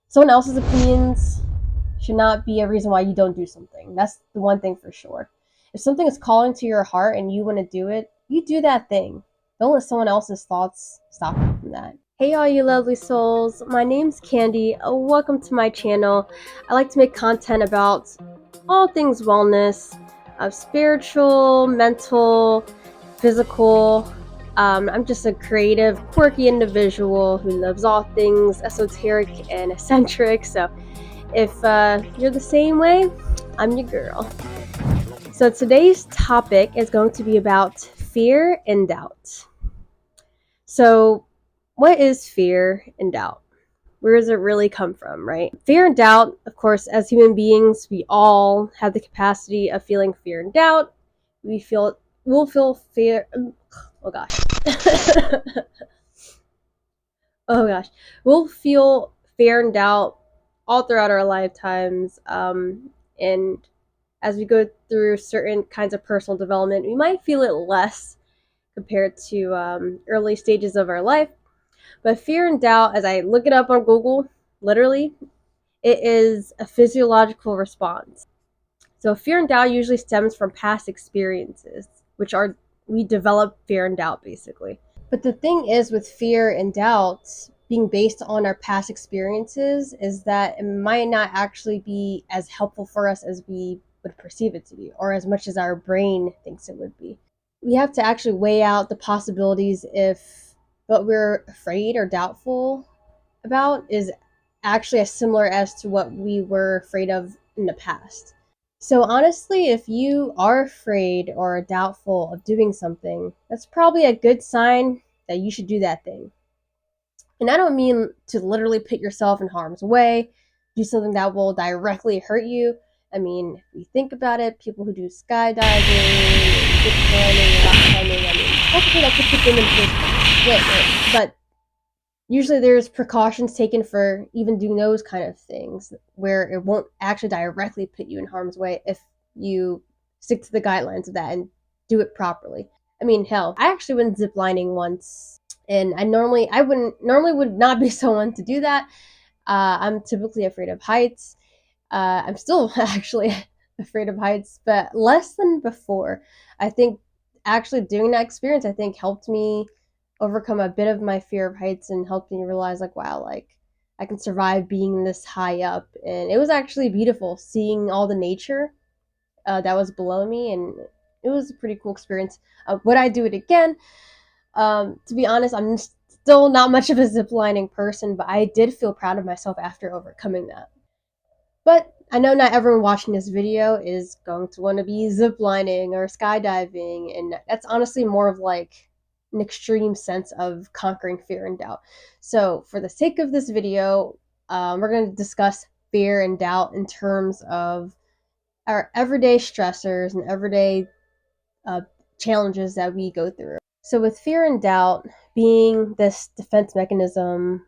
Someone else's opinions should not be a reason why you don't do something. That's the one thing for sure. If something is calling to your heart and you want to do it, you do that thing. Don't let someone else's thoughts stop you from that. Hey all you lovely souls, my name's Candy. Welcome to my channel. I like to make content about all things wellness, spiritual, mental, physical. I'm just a creative, quirky individual who loves all things esoteric and eccentric. So if you're the same way, I'm your girl. So today's topic is going to be about fear and doubt. So what is fear and doubt? Where does it really come from, right? Fear and doubt, of course, as human beings, we all have the capacity of feeling fear and doubt. We'll feel fear. Oh gosh. Oh gosh. We'll feel fear and doubt all throughout our lifetimes. And as we go through certain kinds of personal development, we might feel it less compared to early stages of our life. But fear and doubt, as I look it up on Google, literally, it is a physiological response. So fear and doubt usually stems from past experiences, which are we develop fear and doubt basically. But the thing is with fear and doubt being based on our past experiences is that it might not actually be as helpful for us as we would perceive it to be, or as much as our brain thinks it would be. We have to actually weigh out the possibilities if what we're afraid or doubtful about is actually as similar as to what we were afraid of in the past. So honestly, if you are afraid or doubtful of doing something, that's probably a good sign that you should do that thing. And I don't mean to literally put yourself in harm's way, do something that will directly hurt you. I mean, if we think about it, people who do skydiving, zip lining, rock climbing, I mean, technically that could put them in physical. Right. But usually there's precautions taken for even doing those kind of things where it won't actually directly put you in harm's way if you stick to the guidelines of that and do it properly. I mean, hell, I actually went ziplining once, and I wouldn't normally would not be someone to do that. I'm typically afraid of heights. I'm still actually afraid of heights, but less than before. I think actually doing that experience, I think, helped me overcome a bit of my fear of heights and helped me realize, like, wow, like I can survive being this high up. And it was actually beautiful seeing all the nature that was below me, and it was a pretty cool experience. Would I do it again? To be honest, I'm still not much of a ziplining person, but I did feel proud of myself after overcoming that. But I know not everyone watching this video is going to want to be ziplining or skydiving, and that's honestly more of like an extreme sense of conquering fear and doubt. So, for the sake of this video, we're going to discuss fear and doubt in terms of our everyday stressors and everyday uh, challenges that we go through. So, with fear and doubt being this defense mechanism,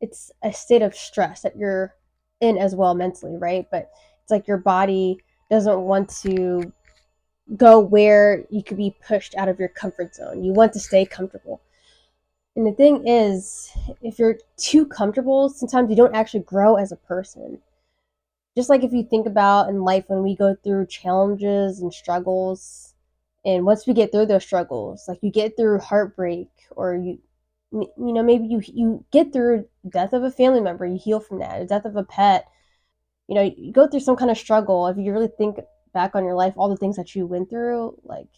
it's a state of stress that you're in as well mentally, right? But it's like your body doesn't want to go where you could be pushed out of your comfort zone. You want to stay comfortable. And the thing is, if you're too comfortable, sometimes you don't actually grow as a person. Just like if you think about in life when we go through challenges and struggles, and once we get through those struggles, like you get through heartbreak, or maybe you get through the death of a family member, you heal from that, the death of a pet, you go through some kind of struggle. If you really think back on your life, all the things that you went through, like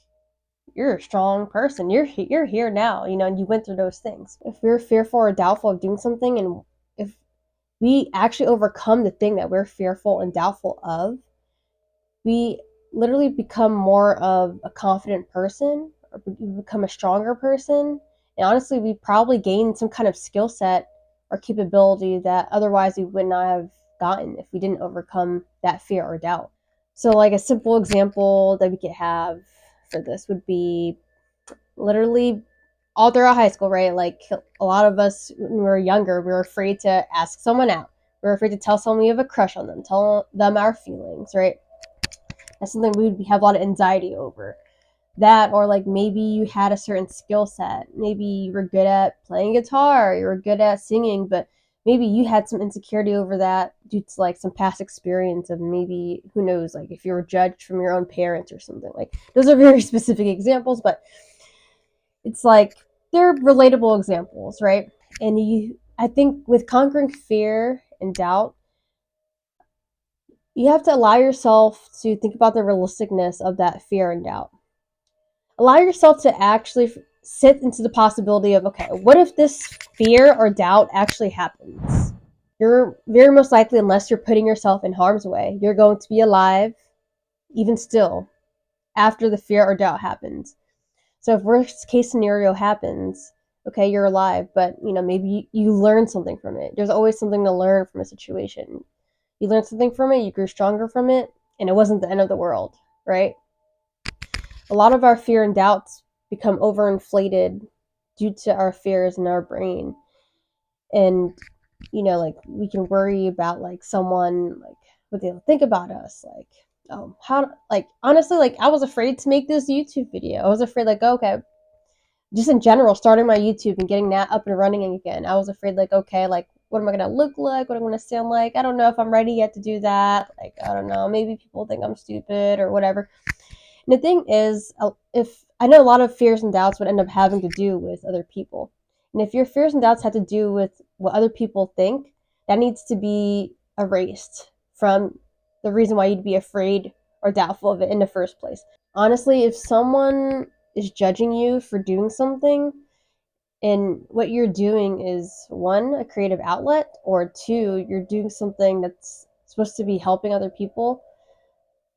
you're a strong person. You're here now, and you went through those things. If we're fearful or doubtful of doing something, and if we actually overcome the thing that we're fearful and doubtful of, we literally become more of a confident person, or we become a stronger person. And honestly, we probably gain some kind of skill set or capability that otherwise we would not have gotten if we didn't overcome that fear or doubt. So, like a simple example that we could have for this would be literally all throughout high school, right? Like a lot of us, when we were younger, we were afraid to ask someone out. We were afraid to tell someone we have a crush on them, tell them our feelings, right? That's something we would have a lot of anxiety over. That, or like maybe you had a certain skill set. Maybe you were good at playing guitar, you were good at singing, but maybe you had some insecurity over that due to like some past experience of maybe, who knows, like if you were judged from your own parents or something. Like those are very specific examples, but it's like they're relatable examples, right? And I think with conquering fear and doubt, you have to allow yourself to think about the realisticness of that fear and doubt. Allow yourself to actually sit into the possibility of, okay, what if this fear or doubt actually happens? You're very most likely, unless you're putting yourself in harm's way, you're going to be alive even still after the fear or doubt happens. So if worst case scenario happens, okay, you're alive, but maybe you learn something from it. There's always something to learn from a situation. You learned something from it, you grew stronger from it, and it wasn't the end of the world, right? A lot of our fear and doubts become overinflated due to our fears in our brain. And like we can worry about like someone, like what they'll think about us, like, oh, how, like, honestly, like I was afraid to make this YouTube video. I was afraid, like, okay, just in general, starting my YouTube and getting that up and running again. I was afraid, like, okay, like, what am I gonna look like? What am I gonna sound like? I don't know if I'm ready yet to do that. Like, I don't know. Maybe people think I'm stupid or whatever. And the thing is, if I know a lot of fears and doubts would end up having to do with other people. And if your fears and doubts had to do with what other people think, that needs to be erased from the reason why you'd be afraid or doubtful of it in the first place. Honestly, if someone is judging you for doing something and what you're doing is, one, a creative outlet, or two, you're doing something that's supposed to be helping other people,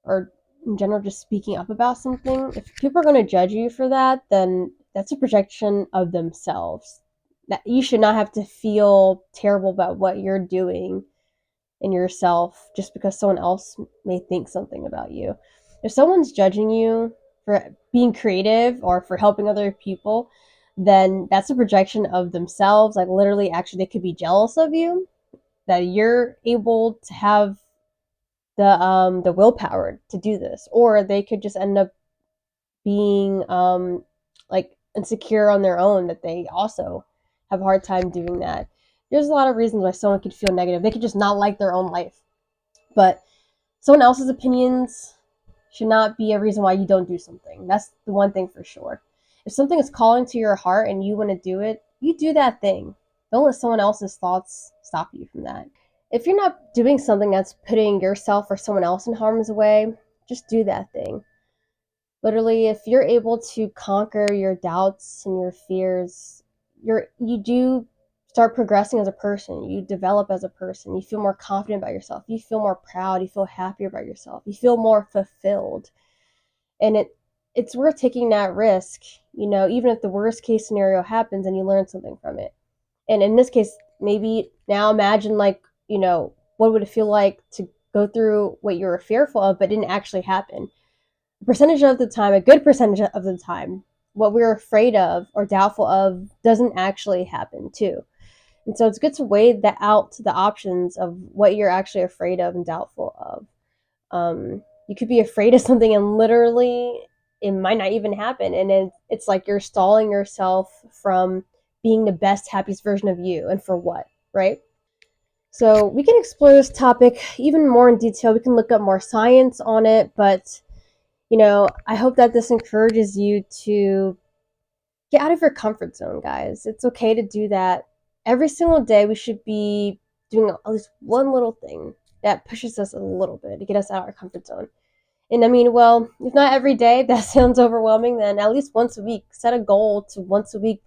or in general just speaking up about something, if people are going to judge you for that, then that's a projection of themselves. That you should not have to feel terrible about what you're doing in yourself just because someone else may think something about you. If someone's judging you for being creative or for helping other people, then that's a projection of themselves. Like literally, actually, they could be jealous of you that you're able to have the willpower to do this, or they could just end up being like insecure on their own, that they also have a hard time doing that. There's a lot of reasons why someone could feel negative. They could just not like their own life, but someone else's opinions should not be a reason why you don't do something. That's the one thing for sure. If something is calling to your heart and you want to do it, you do that thing. Don't let someone else's thoughts stop you from that. If you're not doing something that's putting yourself or someone else in harm's way, just do that thing. Literally, if you're able to conquer your doubts and your fears, you do start progressing as a person. You develop as a person. You feel more confident about yourself. You feel more proud. You feel happier about yourself. You feel more fulfilled. And it's worth taking that risk, even if the worst case scenario happens and you learn something from it. And in this case, maybe now imagine, like, what would it feel like to go through what you were fearful of but didn't actually happen. A percentage of the time, a good percentage of the time, what we're afraid of or doubtful of doesn't actually happen too. And so it's good to weigh that out, the options of what you're actually afraid of and doubtful of. You could be afraid of something and literally it might not even happen. And it's like you're stalling yourself from being the best, happiest version of you. And for what, right? So we can explore this topic even more in detail. We can look up more science on it, but I hope that this encourages you to get out of your comfort zone, guys. It's okay to do that. Every single day, we should be doing at least one little thing that pushes us a little bit to get us out of our comfort zone. And I mean, well, if not every day, that sounds overwhelming, then at least once a week, set a goal to once a week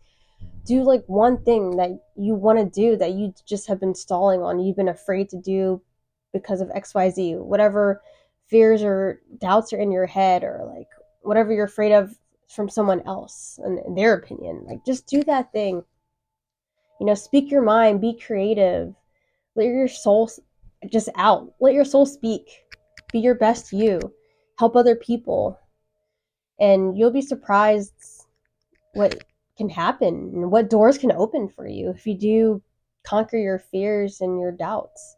do like one thing that you want to do that you just have been stalling on, you've been afraid to do because of XYZ, whatever fears or doubts are in your head, or like whatever you're afraid of from someone else and their opinion. Like just do that thing. Speak your mind, be creative, let your soul just out, let your soul speak, be your best you, help other people, and you'll be surprised what can happen and what doors can open for you if you do conquer your fears and your doubts.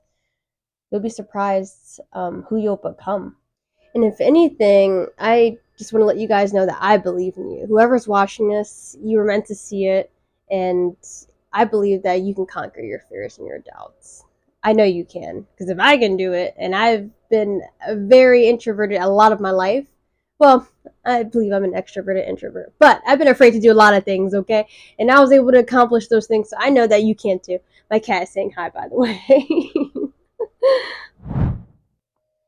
You'll be surprised who you'll become. And if anything, I just want to let you guys know that I believe in you. Whoever's watching this, you were meant to see it, and I believe that you can conquer your fears and your doubts. I know you can, because if I can do it, and I've been very introverted a lot of my life, well, I believe I'm an extroverted introvert, but I've been afraid to do a lot of things, okay? And I was able to accomplish those things, so I know that you can too. My cat is saying hi, by the way.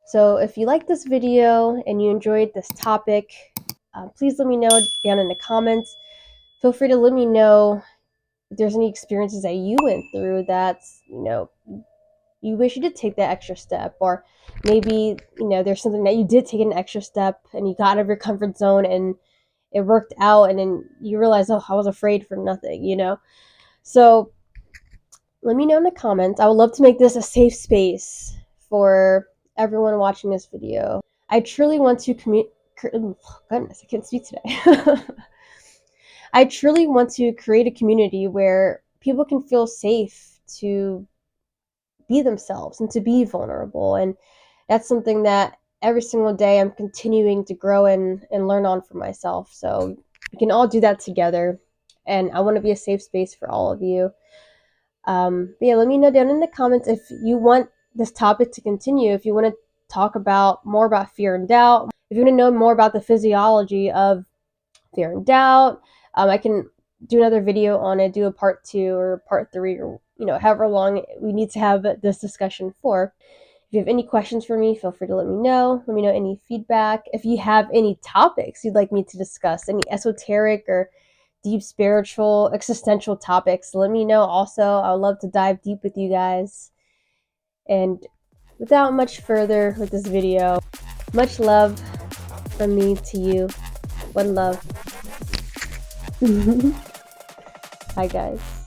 So if you like this video and you enjoyed this topic, please let me know down in the comments. Feel free to let me know if there's any experiences that you went through that's, you wish you did take that extra step, or maybe, there's something that you did take an extra step and you got out of your comfort zone and it worked out, and then you realize, oh, I was afraid for nothing. So let me know in the comments. I would love to make this a safe space for everyone watching this video. I truly want to goodness, I can't speak today. I truly want to create a community where people can feel safe to be themselves and to be vulnerable. And that's something that every single day I'm continuing to grow and learn on for myself. So we can all do that together. And I want to be a safe space for all of you. But yeah, let me know down in the comments if you want this topic to continue, if you want to talk about more about fear and doubt, if you want to know more about the physiology of fear and doubt. I can do another video on it, do a part 2 or part 3, or however long we need to have this discussion for. If you have any questions for me, feel free to let me know. Let me know any feedback. If you have any topics you'd like me to discuss, any esoteric or deep spiritual, existential topics, let me know also. I would love to dive deep with you guys. And without much further with this video, much love from me to you. One love. Bye, guys.